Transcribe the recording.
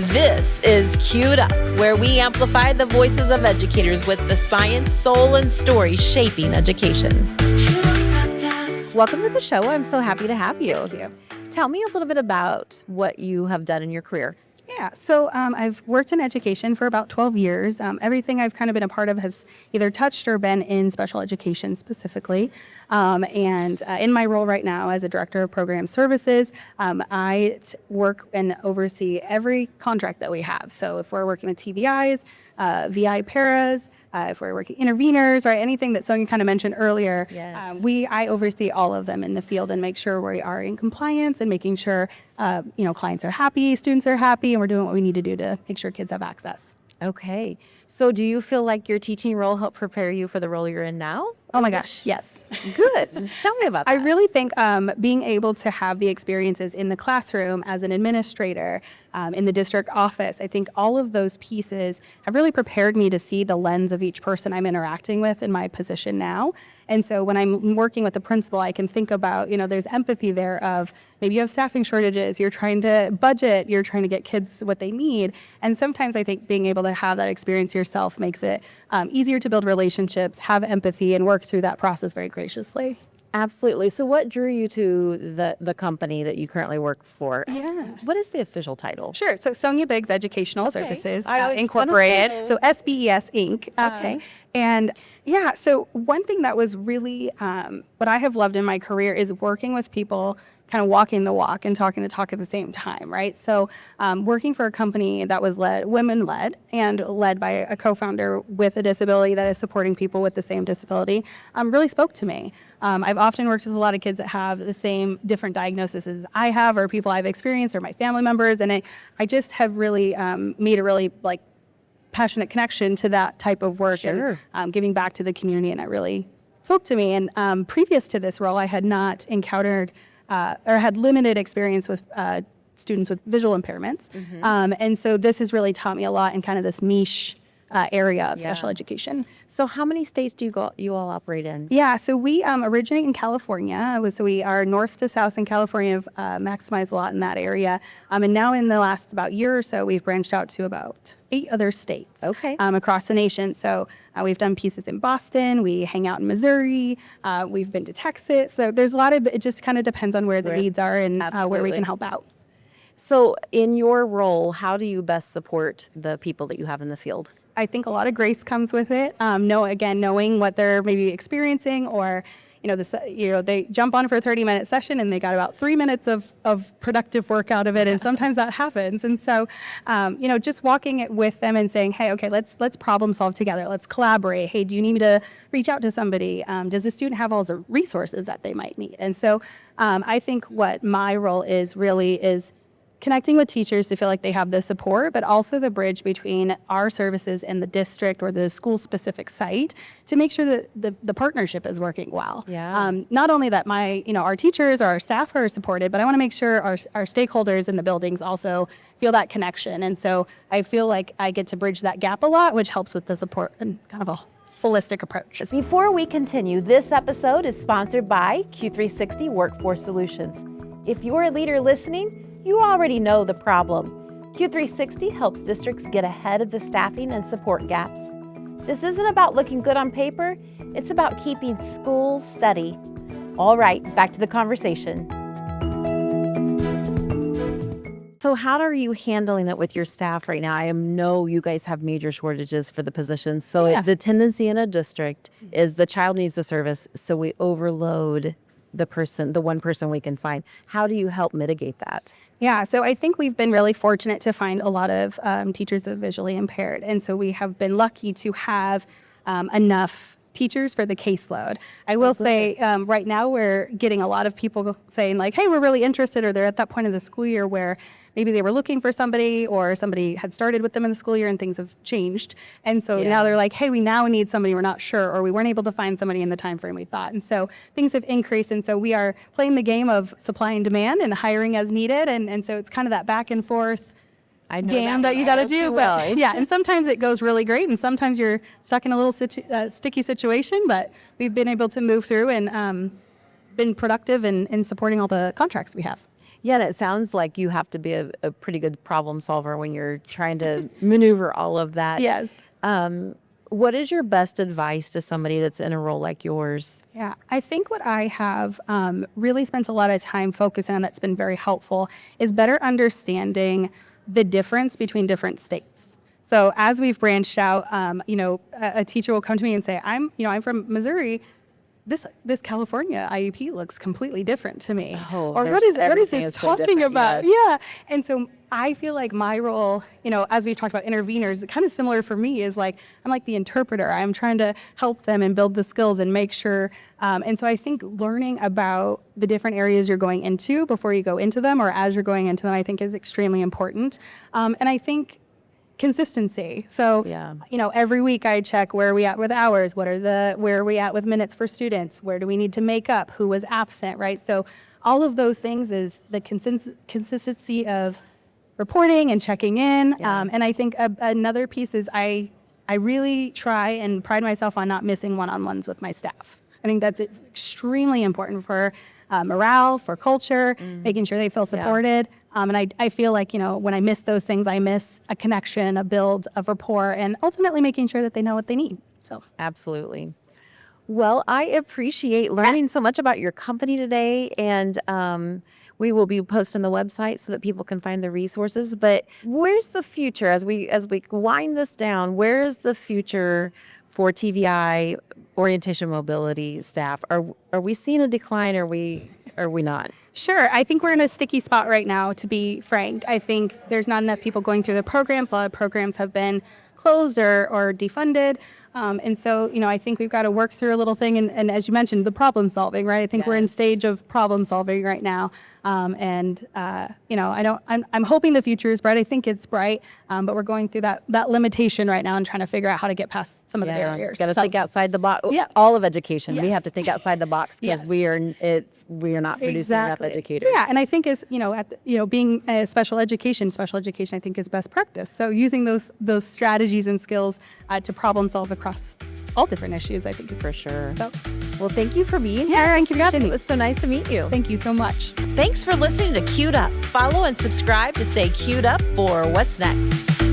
This is Queued Up, where we amplify the voices of educators with the science, soul, and story shaping education. Welcome to the show. I'm so happy to have you. Tell me a little bit about what you have done in your career. Yeah, so I've worked in education for about 12 years. Everything I've kind of been a part of has either touched or been in special education specifically. And in my role right now as a director of program services, I work and oversee every contract that we have. So if we're working with TVIs, VI paras, if we're working interveners, or anything that Sonya kind of mentioned earlier, Yes. I oversee all of them in the field and make sure we are in compliance and making sure clients are happy, students are happy, and we're doing what we need to do to make sure kids have access. Okay. So do you feel like your teaching role helped prepare you for the role you're in now? Oh my gosh, yes. Good. Tell me about that. I really think being able to have the experiences in the classroom as an administrator, in the district office, I think all of those pieces have really prepared me to see the lens of each person I'm interacting with in my position now. And so when I'm working with the principal, I can think about, there's empathy there of maybe you have staffing shortages, you're trying to budget, you're trying to get kids what they need. And sometimes I think being able to have that experience yourself makes it easier to build relationships, have empathy, and work through that process very graciously. Absolutely. So what drew you to the company that you currently work for? Yeah. What is the official title? Sure. So Sonya Biggs Educational Services I always Incorporated. wanna say. So SBES Inc. Okay. And yeah, so one thing that was really what I have loved in my career is working with people kind of walking the walk and talking the talk at the same time, right? So working for a company that was women-led and led by a co-founder with a disability that is supporting people with the same disability really spoke to me. I've often worked with a lot of kids that have the same different diagnoses as I have, or people I've experienced, or my family members, and I just have really made a really passionate connection to that type of work. Sure. And giving back to the community, and it really spoke to me. And previous to this role, I had not encountered or had limited experience with students with visual impairments. And so this has really taught me a lot in kind of this niche area of special education. So how many states do you all operate in? Yeah, so we originate in California. So we are north to south in California, maximized a lot in that area. And now in the last about year or so, we've branched out to about 8 other states across the nation. So we've done pieces in Boston. We hang out in Missouri. We've been to Texas. So there's a lot of, it just kind of depends on where the needs are and where we can help out. So in your role, how do you best support the people that you have in the field? I think a lot of grace comes with it. Knowing what they're maybe experiencing, or they jump on for a 30-minute session and they got about 3 minutes of productive work out of it, and sometimes that happens. And so, just walking it with them and saying, hey, okay, let's problem solve together. Let's collaborate. Hey, do you need me to reach out to somebody? Does the student have all the resources that they might need? And so, I think what my role is connecting with teachers to feel like they have the support, but also the bridge between our services and the district or the school-specific site to make sure that the partnership is working well. Yeah. Not only that our teachers or our staff are supported, but I want to make sure our stakeholders in the buildings also feel that connection. And so I feel like I get to bridge that gap a lot, which helps with the support and kind of a holistic approach. Before we continue, this episode is sponsored by Q360 Workforce Solutions. If you're a leader listening, you already know the problem. Q360 helps districts get ahead of the staffing and support gaps. This isn't about looking good on paper, it's about keeping schools steady. All right, back to the conversation. So how are you handling it with your staff right now? I know you guys have major shortages for the positions. So the tendency in a district is the child needs the service, so we overload the one person we can find. How do you help mitigate that? Yeah, so I think we've been really fortunate to find a lot of teachers that are visually impaired. And so we have been lucky to have enough teachers for the caseload. I will say right now we're getting a lot of people saying like, hey, we're really interested, or they're at that point of the school year where maybe they were looking for somebody or somebody had started with them in the school year and things have changed. And so now they're like, hey, we now need somebody, we're not sure, or we weren't able to find somebody in the time frame we thought. And so things have increased. And so we are playing the game of supply and demand and hiring as needed. And so it's kind of that back and forth game that you got to do. But yeah, and sometimes it goes really great, and sometimes you're stuck in a little sticky situation. But we've been able to move through and been productive in supporting all the contracts we have. Yeah, and it sounds like you have to be a pretty good problem solver when you're trying to maneuver all of that. Yes. What is your best advice to somebody that's in a role like yours? Yeah, I think what I have really spent a lot of time focusing on that's been very helpful is better understanding the difference between different states. So as we've branched out, a teacher will come to me and say, I'm from Missouri. This California IEP looks completely different to me. Oh, or what is this talking about? Yes. Yeah. And so I feel like my role, as we've talked about interveners, kind of similar for me is like, I'm like the interpreter. I'm trying to help them and build the skills and make sure. And so I think learning about the different areas you're going into before you go into them or as you're going into them, I think is extremely important. And I think consistency. So, every week I check where are we at with hours, where are we at with minutes for students, where do we need to make up, who was absent, right? So all of those things is the consistency of reporting and checking in. And I think another piece is I really try and pride myself on not missing one-on-ones with my staff. I think that's extremely important for morale, for culture, making sure they feel supported. And I feel like, when I miss those things, I miss a connection, a build of rapport, and ultimately making sure that they know what they need. So absolutely. Well, I appreciate learning so much about your company today, and we will be posting the website so that people can find the resources. But where's the future as we wind this down? Where is the future for TVI orientation mobility staff? Are we seeing a decline? Or are we not? Sure. I think we're in a sticky spot right now, to be frank. I think there's not enough people going through the programs. A lot of programs have been closed or defunded. And so, I think we've got to work through a little thing. And as you mentioned, the problem solving, right? I think we're in stage of problem solving right now. I'm hoping the future is bright. I think it's bright. But we're going through that limitation right now and trying to figure out how to get past some of the barriers. Got to think outside the box. Yeah. All of education. Yes. We have to think outside the box because we are not producing enough educators. Yeah. And I think being a special education, I think is best practice. So using those strategies and skills to problem solve across all different issues, I think. For sure. So, well, thank you for being here. Thank you for having me. It was so nice to meet you. Thank you so much. Thanks for listening to Queued Up. Follow and subscribe to stay queued up for what's next.